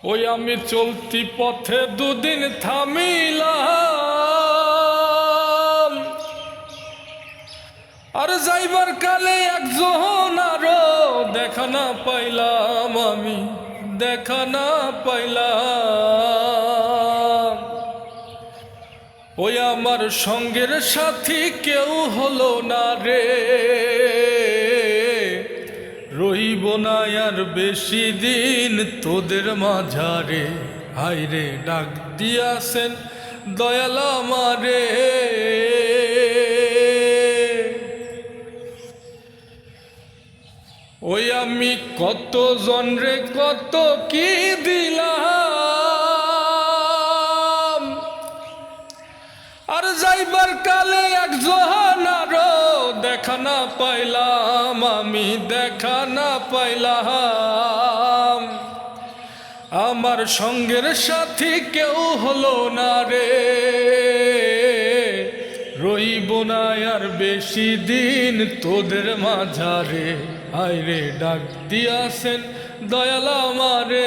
ওই আমি চলতি পথে দুদিন থামিলাম, আর যাইবার কালে একজন আরো দেখা না পাইলাম, আমি দেখা না পাইলাম। ওই আমার সঙ্গের সাথী কেউ হলো না রে, রইব না আর বেশি দিন তোদের মাঝারে। হায়রে ডাক দিয়াছেন দয়াল আমারে, ওই আমি কত জনরে কত কি দিলাম, আর যাইবার কালে একজন আরো দেখা না পাইলাম, আমি দেখা না পাইলাম। আমার সঙ্গের সাথী কেউ হলো না রে, রইব না আর বেশি দিন তোদের মাঝারে। হায়রে ডাক দিয়াছেন দয়াল আমারে।